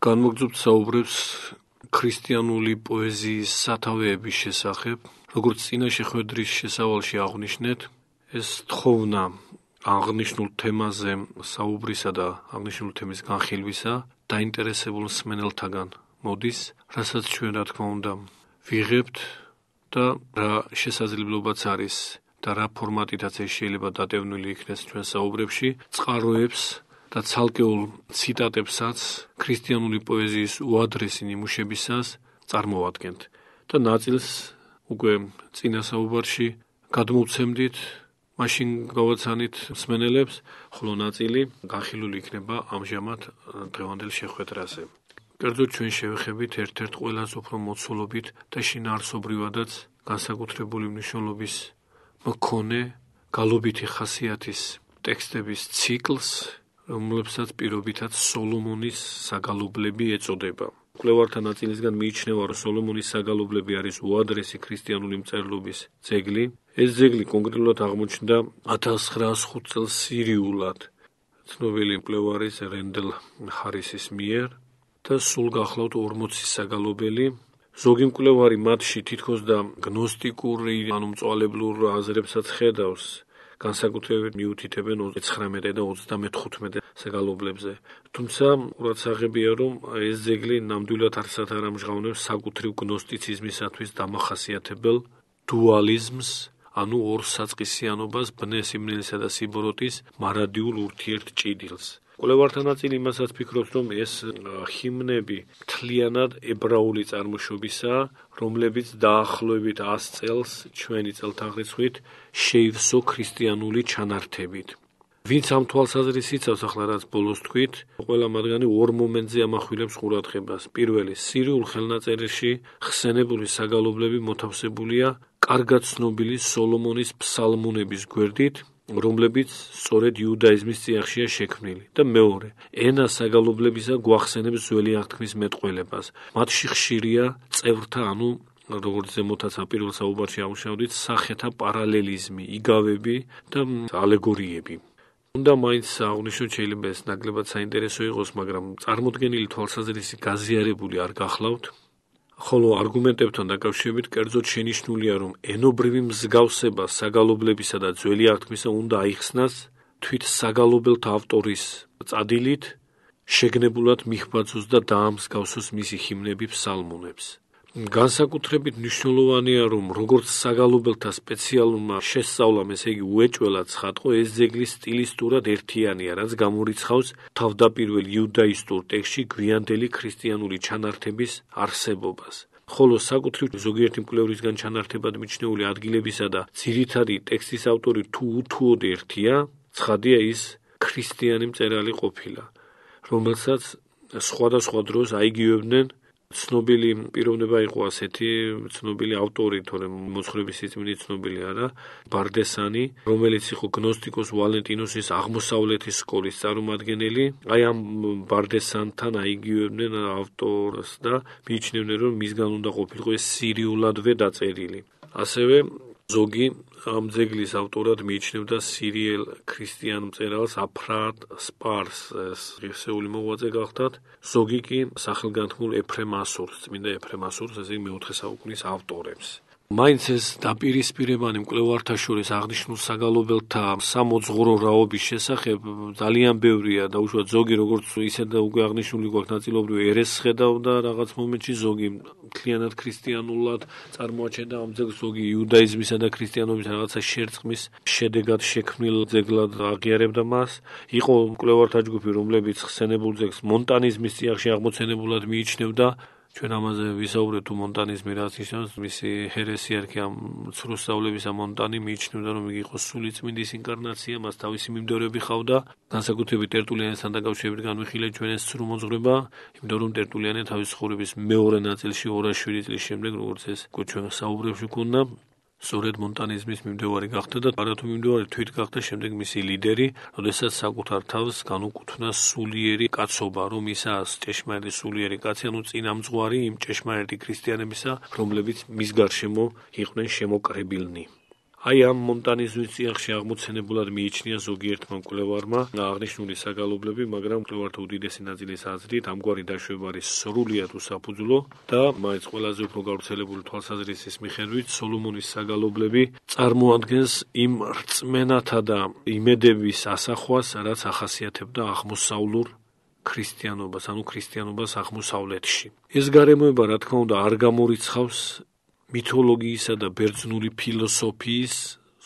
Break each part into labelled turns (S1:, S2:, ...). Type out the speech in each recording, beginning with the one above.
S1: განმოგრძობთ საუბრებს ქრისტიანული პოეზიის სათავეების შესახებ. Როგორც წინა შეხვედრის შესავალში აღვნიშნეთ, ეს თხოვნა აღნიშნულ თემაზე საუბრისა და აღნიშნულ თემის განხილვისა დაინტერესებულ მსმენელთაგან მოდის, რასაც ჩვენ რა თქმა უნდა ვიღებთ და რა შესაძლებლობაც არის და რა ფორმატითაც შეიძლება დატევნილი იქნეს ჩვენ საუბრებში, წყაროებს და ცალკეულ ციტატებსაც ქრისტიანული პოეზიის უადრესი ნიმუშებისას წარმოვადგენთ და ნაწილს უკვე წინა საუბარში გადმოვცემდით, მაშინ გავაცანით მსმენელებს, ხოლო ნაწილი განხილული იქნება ამჟამად დღევანდელ შეხვედრაზე. კერძოდ ჩვენ შევეხებით ერთ-ერთ ყველაზე უფრო მოცულობით და შინაარსობრივადაც განსაკუთრებული მნიშვნელობის მქონე გალობითი ხასიათის ტექსტების ციკლს, რომლებსაც პირობითად სოლომონის საგალობლები ეწოდება. მკვლევართა ნაწილისგან მიიჩნევა, რომ სოლომონის საგალობლები არის უადრესი ქრისტიანული მწერლობის ძეგლი. ეს ძეგლი კონკრეტულად აღმოჩნდა 1905 წელს სირიულად ცნობილი მკვლევარის რენდელ ჰარისის მიერ და სულ გახლავთ 40 საგალობელი. ზოგი მკვლევარი მათში თითქოს და გნოსტიკური, მწვალებლურ აზრებსაც ხედავს, განსაკუთრებით მიუთითებენ 19 და 35 საგალობლებზე. თუმცა ყურადსაღებია, რომ ეს ძეგლი ნამდვილად არსად არ ამჟღავნებს საკუთრივ გნოსტიციზმისათვის დამახასიათებელ დუალიზმს, ანუ ორ საწყისიანობას, ბნე, სიმნელისა და სიბოროტის მარადიულ ურთიერთჭიდილს. მკვლევართა ნაწილი იმასაც ფიქრობს, რომ ეს ჰიმნები მთლიანად ებრაული წარმოშობისაა, რომლებიც დაახლოებით 100 წელს ჩვენი წელთაღრიცხვით შეივსო ქრისტიანული ჩანართებით. ვინც ამ თვალსაზრისით იცავს, ახლა რაც ბოლოს თქვით, ყველა მათგანი ორ მომენტზე ამახვილებს ყურადღებას. პირველი, სირიულ ხელნაწერში ხსენებული საგალობლები მოთავსებულია კარგად ცნობილი სოლომონის ფსალმუნების გვერდით, რომლებიც სწორედ იუდაიზმის წიაღშია შექმნილი. და მეორე, ენა საგალობლებისა გვახსენებს ძველი აღთქმის მეტყველებას. მათში ხშირია წევრთა, ანუ როგორც ზემოთაც პირველ საუბარში ამუშავდით, სახეთა პარალელიზმი, იგავები და ალეგორიები. უნდა მაინც აღვნიშნოთ, შეიძლება ეს ნაკლებად საინტერესო იყოს, მაგრამ წარმოდგენილი თვალსაზრისი გაზიარებული არ გახლავთ. ხოლო არგუმენტებთან დაკავშირებით კერძოდ შენიშნულია, რომ ენობრივი მსგავსება საგალობლებისა და ძველი აღთქმისა უნდა აიხსნას თვით საგალობელთა ავტორის წადილით, შეგნებულად მიჰბაძოს და დაამსგავსოს მისი ჰიმნები ფსალმუნებს. განსაკუთრებით მნიშვნელოვანია, რომ როგორც საგალობელთა სპეციალურმა შესწავლამ, ესე იგი უეჭველად ცხადყო, ეს ძეგლი სტილისტურად ერთიანია, რაც გამორიცხავს თავდაპირველ იუდაისტურ ტექსტში გვიანდელი ქრისტიანული ჩანართების არსებობას. ხოლო საკუთრივ ზოგიერთი მკვლევრისგან ჩანართებად მიჩნეული ადგილებისა და ძირითადი ტექსტის ავტორი თუ უთუოდ ერთია, ცხადია ის ქრისტიანი მწერალი ყოფილა, რომელსაც სხვადასხვა დროს აიგივებდნენ. ცნობილი პიროვნება იყო ასეთი, ცნობილი ავტორი, თორემ მოძღვრების სიწმინდით ცნობილი არა, ბარდესანი, რომელიც იყო გნოსტიკოს ვალენტინოსის აღმოსავლეთის სკოლის წარმომადგენელი. აი ამ ბარდესანთან აიგივებდნენ ავტორს და მიიჩნევდნენ, რომ მისგან უნდა ყოფილიყო ეს სირიულადვე დაწერილი. ასევე ზოგი ამ ძეგლის ავტორად მიიჩნევდა სირიელ ქრისტიან მწერალს აფრად სპარს, ეს ღირსეული მოღვაწე გახდათ. ზოგი კი სახელგანთქმულ ეფრემ ასურს, წმინდა ეფრემ ასურს, ესე იგი მეოთხე საუკუნის ავტორებს. მაინც ეს დაპირისპირებანი მკვლევართა შორის აღნიშნულ საგალობელთა სამოძღვრო რაობის შესახებ ძალიან ბევრია და უშუალოდ ზოგი როგორც ისე და უკვე აღნიშნული გვაქვს ნაწილობრივ ერესს ხედავდა რაღაც მომენტში, ზოგი მთლიანად ქრისტიანულად წარმოაჩენდა ამ ძეგლს, ზოგი იუდაიზმისა და ქრისტიანობის რაღაცა შერწყმის შედეგად შექმნილ ძეგლად აღიარებდა მას. იყო მკვლევართა ჯგუფი, რომლებიც ხსენებულ ძეგლს მონტანიზმის წიაღში აღმოცენებულად მიიჩნევდა. ჩვენ ამაზე ვისაუბრეთ, თუ მონტანიზმი რაც ნიშნავს, მისი ჰერესიარქი ამ ცრუსწავლებისა მონტანი მიიჩნევდა, რომ იგი იყო სული წმინდის ინკარნაცია, მას თავისი მიმდევრები ჰყავდა. განსაკუთრებით ტერტულიანესთან დაკავშირებით განვიხილეთ ჩვენ ეს ცრუ მოძღვრება, იმიტომ რომ ტერტულიანე თავის ცხოვრების მეორე ნაწილში 207 წლის შემდეგ, როგორც ეს ჩვენ საუბრებში ვქონდა, სწორედ მონტანიზმის მიმდევარი გახდა და არათუ მიმდევარი თვით გახდა შემდეგ მისი ლიდერი, როდესაც საკუთარ თავს განუკუთვნა სულიერი კაცობა, რომ ისაა ჭეშმარიტი სულიერი კაცი, ანუ წინამძღვარი იმ ჭეშმარიტი ქრისტიანებისა, რომლებიც მის გარშემო იყვნენ შემოკრებილნი. აი ამ მონტანიზმის წიაღში აღმოცენებულად მიიჩნია ზოგიერთმა მკვლევარმა აღნიშნული საგალობლები, მაგრამ მკვლევართა უდიდესი ნაწილის აზრით ამგვარი დაშვება არის სრულიად უსაფუძვლო და მაინც ყველაზე უფრო გავრცელებული თვალსაზრისის მიხედვით სოლომონის საგალობლები წარმოადგენს იმ რწმენათა და იმედების ასახვას, რაც ახასიათებდა აღმოსავლურ ქრისტიანობას, ანუ ქრისტიანობას აღმოსავლეთში. ეს გარემოება, რა თქმა უნდა, არ გამორიცხავს მითოლოგიისა და ბერძნული ფილოსოფიის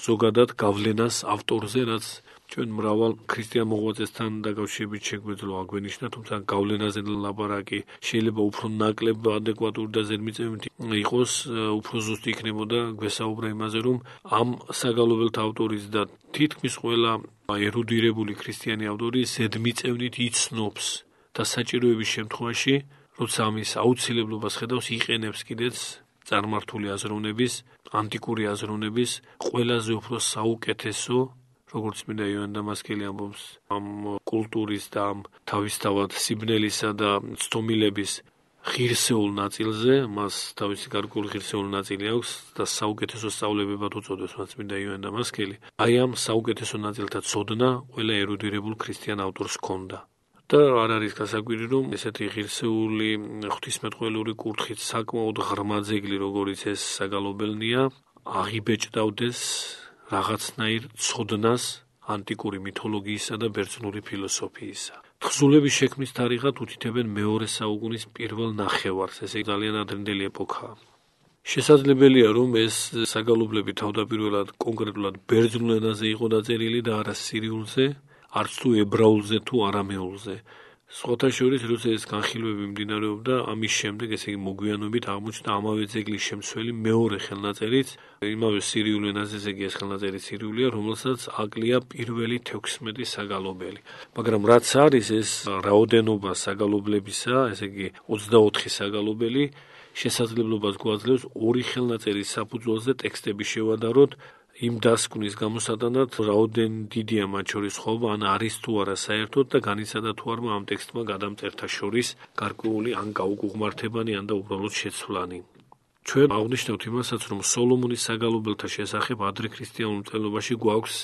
S1: ზოგადად გავლენას ავტორზე, რაც ჩვენ მრავალ ქრისტიან მოღვაწესთან დაკავშირებით შეგვეძლო აგვენიშნა, თუმცა გავლენაზე ლაპარაკი შეიძლება უფრო ნაკლებ ადეკვატური და ზედმიწევნითი იყოს, უფრო ზუსტი იქნებოდა გვესაუბრა იმაზე, რომ ამ საგალობელთა ავტორის და თითქმის ყველა ერუდირებული ქრისტიანი ავტორი ზედმიწევნით იცნობს და საჭიროების შემთხვევაში, როცა ამის აუცილებლობას ხედავს, იყენებს კიდეც წარმართული აზროვნების, ანტიკური აზროვნების ყველაზე უფრო საუკეთესო, როგორც მინდა იოან დამასკელი ამბობს, ამ კულტურის და ამ თავისთავად სიბნელისა და ცდომილების ღირსეულ ნაწილზე, მას თავისი გარკვეული ღირსეული ნაწილი აქვს და საუკეთესო სწავლებებად უწოდებს მას მინდა იოან დამასკელი. აი ამ საუკეთესო ნაწილთა ცოდნა ყველა ერუდირებულ ქრისტიან ავტორს ჰქონდა. და არ არის გასაკვირი, რომ ესეთი ღირსეული ღვთისმეტყველური კუთხით საკმაოდ ღრმა ძეგლი, როგორიც ეს საგალობელნია, აღიბეჭდავდეს რაღაცნაირ ცოდნას ანტიკური მითოლოგიისა და ბერძნული ფილოსოფიისა. თხზულების შექმნის თარიღად უთითებენ მეორე საუკუნის პირველ ნახევარს, ესე ძალიან ადრინდელი ეპოქაა. შესაძლებელია, რომ ეს საგალობლები თავდაპირველად კონკრეტულად ბერძნულ ენაზე იყო დაწერილი და არა სირიულზე, არც თუ ებრაულზე თუ არამეულზე. სხვათა შორის, როცა ეს განხილვები მიმდინარეობდა, ამის შემდეგ, ესე იგი მოგვიანებით აღმოჩნდა ამავე ძეგლის შემცველი მეორე ხელნაწერიც, იმავე სირიულ ენაზე, ესე იგი ეს ხელნაწერი სირიულია, რომელსაც აკლია პირველი 16 საგალობელი. მაგრამ რაც არის ეს რაოდენობა საგალობლებისა, ესე იგი 24 საგალობელი, შესაძლებლობას გვაძლევს ორი ხელნაწერის საფუძველზე ტექსტები შევადაროთ, იმ დასკვნის გამოსატანად, რაოდენ დიდია მათ შორის ხობა, ან არის თუ არა საერთოდ და განიცადა თუ არა ამ ტექსტმა გადამწერთა შორის გარკვეული ან გაუგუღმართებანი, ან და უბრალოდ შეცვლანი. ჩვენ აღვნიშნავთ იმასაც, რომ სოლომონის საგალობელთა შესახებ ადრე ქრისტიანულ მწერლობაში გვაქვს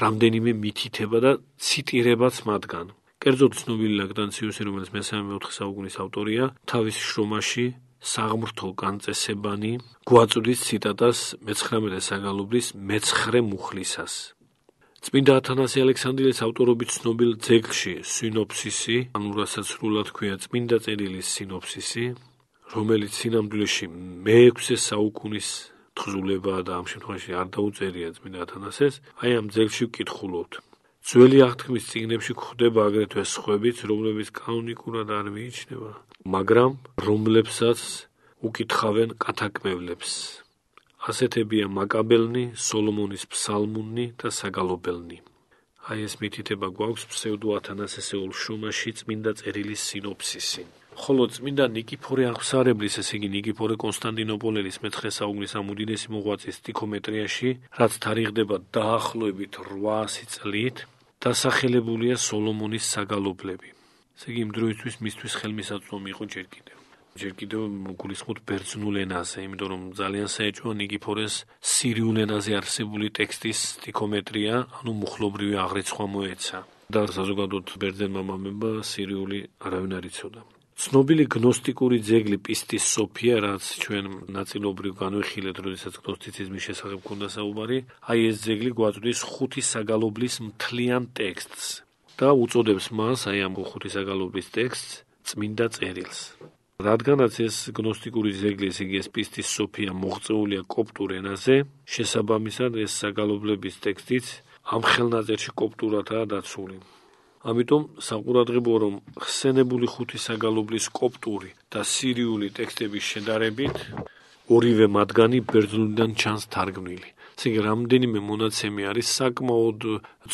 S1: რამდენიმე მითითება და ციტირებაც მათგან. კერძოდ ცნობილი ლაქტანციუსი, რომელიც მე-4 საუკუნის ავტორია, თავის შრომაში საღმრთო განწესებანი გვაწვდის ციტატას მე-19 საგალობლის მე-9 მუხლისას. წმინდა ათანასე ალექსანდრიელის ავტორობით ცნობილ ძეგლში სინოფსისი, ანუ რასაც სრულად ჰქვია წმინდა წერილის სინოფსისი, რომელიც სინამდვილეში მე-6 საუკუნის თხზულებაა და ამ შემთხვევაში არ დაუწერია წმინდა ათანასეს, აი ამ ძეგლში ვკითხულობთ. ძველი აღთქმის წიგნებში გვხვდება აგრეთვე სხვებიც, რომლებიც კანონიკურად არ მიიჩნევა, მაგრამ რომლებსაც უკითხავენ კათაკმევლებს. ასეთებია მაკაბელნი, სოლომონის ფსალმუნი და საგალობელნი. აი ეს მითითება გვაქვს ფსევდო ათანასესეულ შრომაში წმინდა წერილის სინოფსისი. ხოლო წმინდა ნიკიფორე აღმსარებლის, ესე იგი ნიკიფორე კონსტანტინოპოლის მე-9 საუკუნის ამ უდიდესი მოღვაწის სტიქომეტრიაში, რაც თარიღდება დაახლოებით 800 წლით, დასახელებულია სოლომონის საგალობლები. ესე იგი იმ დროისთვის მისთვის ხელმისაწვდომი იყო ჯერ კიდევ გულისხმობთ ბერძნულ ენაზე, იმიტომ რომ ძალიან საეჭვოა ნიკიფორეს სირიულ ენაზე არსებული ტექსტის სტიქომეტრია, ანუ მუხლობრივი აღრიცხვა მოეცა. და საზოგადოდ ბერძენმა მამებმა სირიული არავინ არ იცოდა. ცნობილი გნოსტიკური ძეგლი პისტის სოფია, რაც ჩვენ ნაწილობრივ განვიხილეთ, როდესაც გნოსტიციზმის შესახებ ქონდა საუბარი, აი ეს ძეგლი გვაწვდის 5 საგალობლის მთლიან ტექსტს და უწოდებს მას, აი ამ 5 საგალობლის ტექსტს, წმინდა წერილს. რადგანაც ეს გნოსტიკური ძეგლი, ესე იგი ეს პისტის სოფია მოღწეულია კოპტურ ენაზე, შესაბამისად ეს საგალობლების ტექსტიც ამ ხელნაწერში კოპტურადაა დაცული. ამიტომ საყურადღებოა, რომ ხსენებული 5 საგალობლის კოპტური და სირიული ტექსტების შედარებით ორივე მათგანი ბერძნულიდან ჩანს თარგმნილი. ესე იგი, რამდენიმე მონაცემი არის საკმაოდ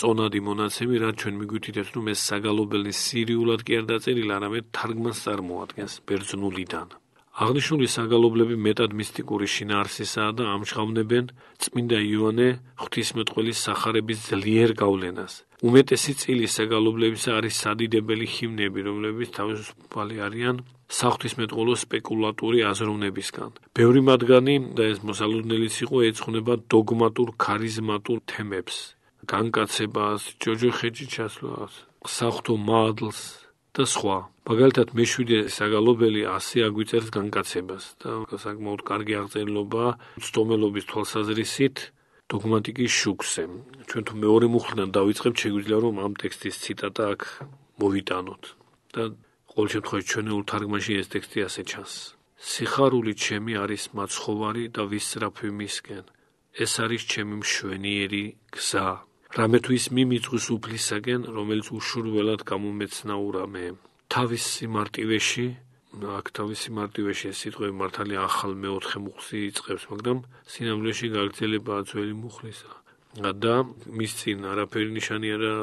S1: წონადი მონაცემი, რაც ჩვენ მიგვითითებთ, რომ ეს საგალობელი სირიულად კი არ დაწერილი, არამედ თარგმანს წარმოადგენს ბერძნულიდან. აღნიშნული საგალობლები მეტად მისტიკური შინაარსისაა და ამჟღავნებენ წმინდა იოანე ღვთისმეტყველის სახარების ძლიერ გავლენას. უმეტესი წილი საგალობლებისა არის სადიდებელი ჰიმნები, რომლებიც თავისუფალი არიან საღვთისმეტყველო სპეკულატური აზროვნებისგან. ბევრი მათგანი და ეს მოსალოდნელიც იყო ეძღვნება დოგმატურ ქარიზმატულ თემებს, განკაცებას, ჯოჯოხეთში ჩასვლას, საღვთო მადლს და სხვა. მაგალითად, მე-7 საგალობელი 100 აგვიწერს განკაცებას და საკმაოდ კარგი აღწერილობა ცდომელობის თვალსაზრისით დოგმატიკის შუქზე. ჩვენ თუ მეორე მუხლიდან დავიწყებთ, შეგვიძლია რომ ამ ტექსტის ციტატა აქ მოვიტანოთ და ყოველ შემთხვევაში ჩვენეულ თარგმანში ეს ტექსტი ასე ჩანს. სიხარული ჩემი არის მაცხოვარი და ვისწრაფვი მისკენ. ეს არის ჩემი მშვენიერი გზა. რამე თუ ის მიმიწვის უფლისაგენ, რომელიც უშურველად გამომეცნაურა მე. თავის სიმარტივეში, აქ თავის სიმარტივეში ეს სიტყვები მართალია ახალ მეოთხე მუხლში იწყებს, მაგრამ სინამდვილეში გაგრძელებაა ძველი მუხლისა. და მის წინ არაფერი ნიშანი არა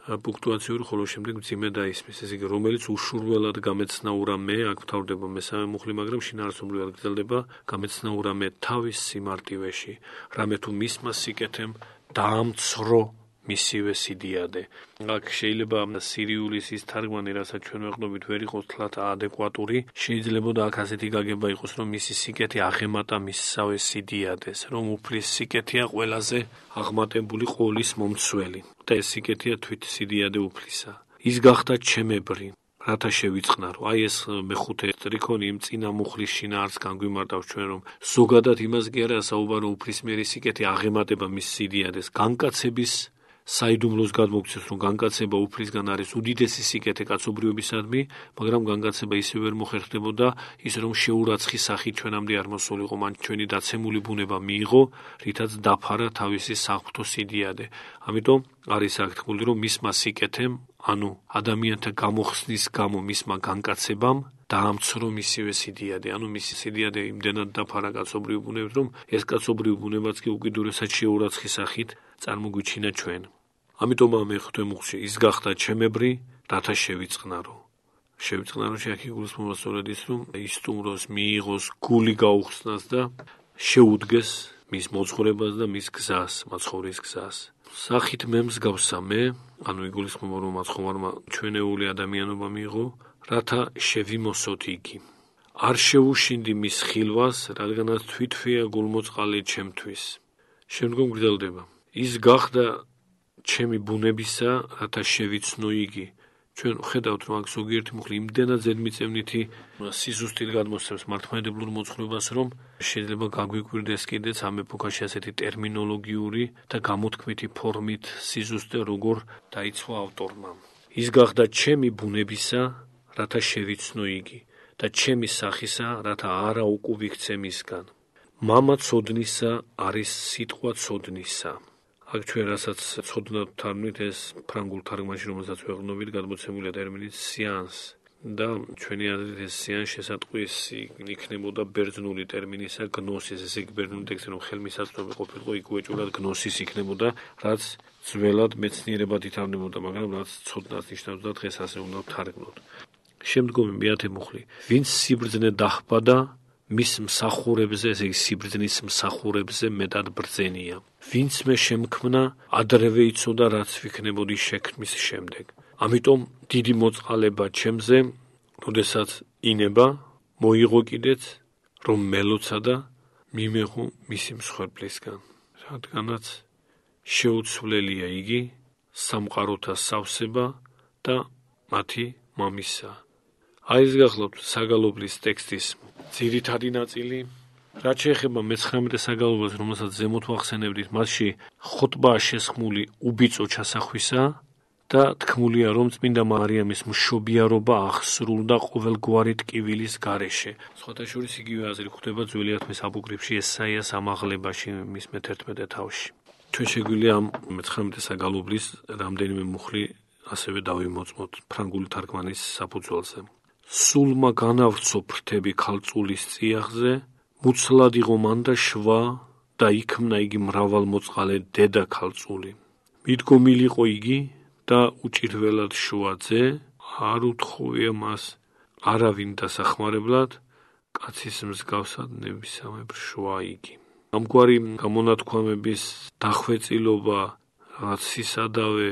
S1: პუნქტუაციური, ხოლო შემდეგ მძიმე დაისმის. ესე იგი, რომელიც უშურველად გამეცნაურა მე, აქ მთავრდება მესამე მუხლი, მაგრამ შინაარსობრივად გრძელდება გამეცნაურა მე თავის სიმარტივეში. რამე თუ მისმა სიკეთემ დაამცრო მისივე სიდიადე. აქ შეიძლება სირიულის ის თარგმანი, რასაც ჩვენ ვეყნობით, ვერ იყოს თლათ ადეკვატური. შეიძლებოდა აქ ასეთი გაგება იყოს, რომ მისი სიკეთე აღემატა მისსავე სიდიადეს, რომ უფლის სიკეთეა ყველაზე აღმატებული ყოლის მომცველი და ეს სიკეთეა თვით სიდიადე უფლისა. ის გახდა ჩემებრი, რათა შევიწყნარო. აი ეს მეხუთე სტრიქონი იმ წინა მუხლის შინაარსგან გვიმარტავს ჩვენ, რომ ზოგადად იმას კი არა საუბარო უფლისმიერი სიკეთე აღემატება მის სიდიადეს, განკაცების საიდუმლოს გადმოგცეს, რომ განკაცება უფლისგან არის უდიდესი სიკეთე კაცობრიობისადმი, მაგრამ განკაცება ისე ვერ მოხერხდებოდა, ის რომ შეურაცხი სახით ჩვენამდე არ მოსულიყო, მან ჩვენი დაცემული ბუნება მიიღო, რითაც დაფარა თავისი საღვთო სიდიადე. ამიტომ არის აქ თქმული, რომ მისმა სიკეთემ, ანუ ადამიანთა გამოხსნის გამო მისმა განკაცებამ დაამცრო მისივე სიდიადე, ანუ მისი სიდიადე იმდენად დაფარა კაცობრიო ბუნებით, რომ ეს კაცობრიო ბუნებაც კი უკიდურესად შეურაცხი სახით წარმოგვიჩინა ჩვენ. ამიტომ ამ მეხუთე მუხლში ის გახდა ჩემებრი, რათა შევიწყნარო. შევიწყნაროში აქ იგულისხმება სწორედ ის, რომ ისტუმროს, მიიღოს, გული გაუხსნას და შეუდგეს მის მოძღვრებას და მის გზას, მაცხოვრის გზას. სახით მე მსგავსა მე, ანუ იგულისხმება, რომ მაცხოვარმა ჩვენეული ადამიანობა მიიღო, რათა შევიმოსოთ იგი. არ შევუშინდი მის ხილვას, რადგანაც თვითფეა გულმოწყალე ჩემთვის. შემდგომ გრძელდება. ის გახდა ჩემი ბუნებისა, რათა შევიცნო იგი. ჩვენ ხედავთ, რომ აქ ზოგიერთი მუხლი იმდენად ზედმიწევნითი სიზუსტით გადმოსცემს მართლმადებლურ მოძღვრებას, რომ შეიძლება გაგვიკვირდეს კიდეც ამ ეპოქაში ასეთი ტერმინოლოგიური და გამოთქმითი ფორმით სიზუსტე როგორ დაიცვა ავტორმა. ის გახდა ჩემი ბუნებისა, რათა შევიცნო იგი და ჩემი სახისა, რათა არა უკუვიქცე მისგან. მამა ცოდნისა არის სიტყვა ცოდნისა. აქ ჩვენ რასაც ცოდნად ვთარგმნით, ეს ფრანგულ თარგმანში, რომელსაც ვეყნობით, გადმოცემულია ტერმინით სიანს და ჩვენი აზრით ეს სიანს შესატყვისი იქნებოდა ბერძნული ტერმინისა გნოსის, ესე იგი ბერძნული ტექსტი რომ ხელმისაწვდომი ყოფილიყო, იქ უეჭველად გნოსის იქნებოდა, რაც ძველად მეცნიერებად ითარგმნებოდა, მაგრამ რაც ცოდნას ნიშნავს და დღეს ასე უნდა ვთარგმნოთ. შემდგომი მეათე მუხლი. ვინც სიბრძნე დაჰბადა, მის მსახურებზე, ესე იგი სიბრძნის მსახურებზე მეტად ბრძენია. ვინც მე შემქმნა, ადრევე იცოდა, რაც ვიქნებოდი შექმნის შემდეგ. ამიტომ დიდი მოწყალება ჩემზე, როდესაც ინება, მოიღო კიდეც, რომ მელოცა და მიმეღო მისი მსხვერპლისგან. რადგანაც შეუცვლელია იგი, სამყაროთა სავსება და მათი მამისა. აი ეს გახლავთ საგალობლის ტექსტის ძირითადი ნაწილი. რაც შეეხება მე-19 საგალობლს, რომელსაც ზემოთ ვახსენებდით, მასში ხოტბაა შესხმული უბიწო ჩასახვისა და თქმულია, რომ წმინდა მარიამის მშობიარობა აღსრულდა ყოველგვარი ტკივილის გარეშე. სხვათა შორის იგივე აზრი ხვდება ძველი ათმის აპოკრიფში ესაიას ამაღლებაში მის მე-11 თავში. ჩვენ შეგვიძლია ამ მე-19 საგალობლის რამდენიმე მუხლი ასევე დავიმოწმოთ ფრანგული თარგმანის საფუძველზე. სულმა განავრცო ფრთები ქალწულის წიაღზე, მუცლად იღო მან და შვა და იქმნა იგი მრავალმოწყალე დედა ქალწული. მიდგომილიყო იგი და უჭირველად შუაძე, არ უთხოვია მას არავინ დასახმარებლად, კაცის მსგავსად ნებისამებრ შვა იგი. ამგვარი გამონათქვამების დახვეწილობა, რაღაც სისადავე,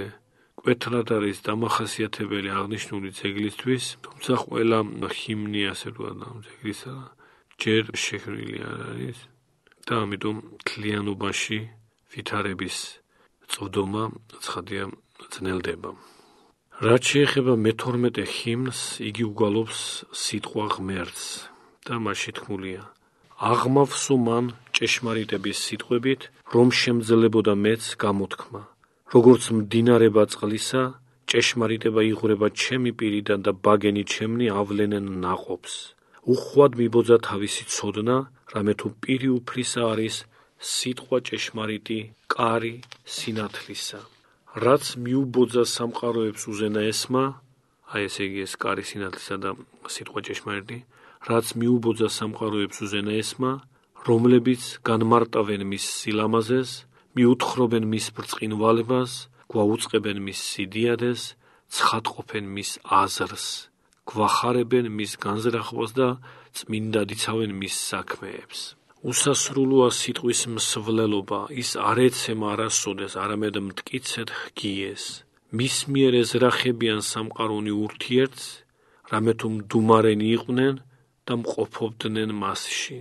S1: მკვეთრად არის დამახასიათებელი აღნიშნული ძეგლისთვის, თუმცა ყველა ჰიმნი ასე ვთქვათ ამ ძეგლისა ჯერ შექმნილი არ არის და ამიტომ მთლიანობაში ვითარების წვდომა ცხადია ძნელდება. რაც შეეხება მე-12 ჰიმნს, იგი უგალობს სიტყვა ღმერთს და მასში თქმულია: აღმავსო მან ჭეშმარიტების სიტყვებით, რომ შემძლებოდა მეც გამოთქმა. როგორც მდინარება წყლისა, ჭეშმარიტება იღვრება ჩემი პირიდან და ბაგენი ჩემნი ავლენენ ნაყოფს. უხვად მიბოძა თავისი ცოდნა, რამე თუ პირი უფლისა არის სიტყვა ჭეშმარიტი, კარი სინათლისა. რაც მიუბოძა სამყაროებს უზენაესმა, აი ესე იგი ეს კარი სინათლისა და სიტყვა ჭეშმარიტი, რაც მიუბოძა სამყაროებს უზენაესმა, რომლებიც განმარტავენ მის სილამაზეს, მიუთხრობენ მის ბრწყინვალებას, გვაუწყებენ მის სიდიადეს, ცხადყოფენ მის აზრს, გვახარებენ მის განზრახვას და წმინდად იცავენ მის საქმეებს. უსასრულოა სიტყვის მსვლელობა, ის არ ეცემა არასოდეს, არამედ მტკიცედ ჰგიეს. მის მიერ ეზრახებიან სამყარონი ურთიერთს, რამე თუ მდუმარენი იყვნენ და მყოფობდნენ მასში.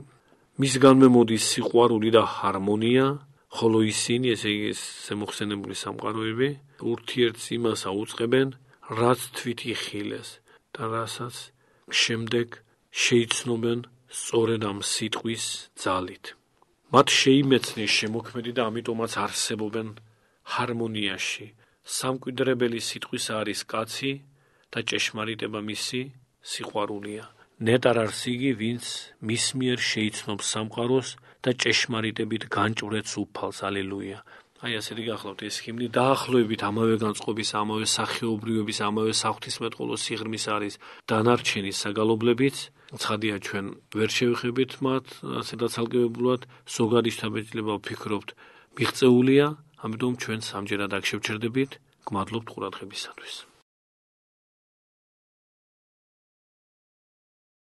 S1: მისგანვე მოდის სიყვარული და ჰარმონია, ხოლო ისინი, ესე იგი ზემოხსენებული სამყაროები, ურთიერთს იმას აუწყებენ, რაც თვით იხილეს და რასაც შემდეგ შეიცნობენ სწორედ ამ სიტყვის ძალით. მათ შეიმეცნეს შემოქმედი და ამიტომაც არსებობენ ჰარმონიაში. სამკვიდრებელი სიტყვის არის კაცი და ჭეშმარიტება მისი სიყვარულია. ნეტარ არს იგი, ვინც მის მიერ შეიცნობს სამყაროს და ჭეშმარიტებით განჭვრეტს უფალს. ალილუია. აი ასეთი გახლავთ ეს ჰიმნი, დაახლოებით ამავე განწყობის, ამავე სახეობრივების, ამავე საღვთისმეტყველო სიღრმის არის დანარჩენი საგალობლებიც. ცხადია ჩვენ ვერ შევეხებით მათ ასე დაცალკევებულად, ზოგადი შთაბეჭდილება ვფიქრობთ მიღწეულია, ამიტომ ჩვენ სამჯერად აქ შევჩერდებით. გმადლობთ ყურადღებისათვის.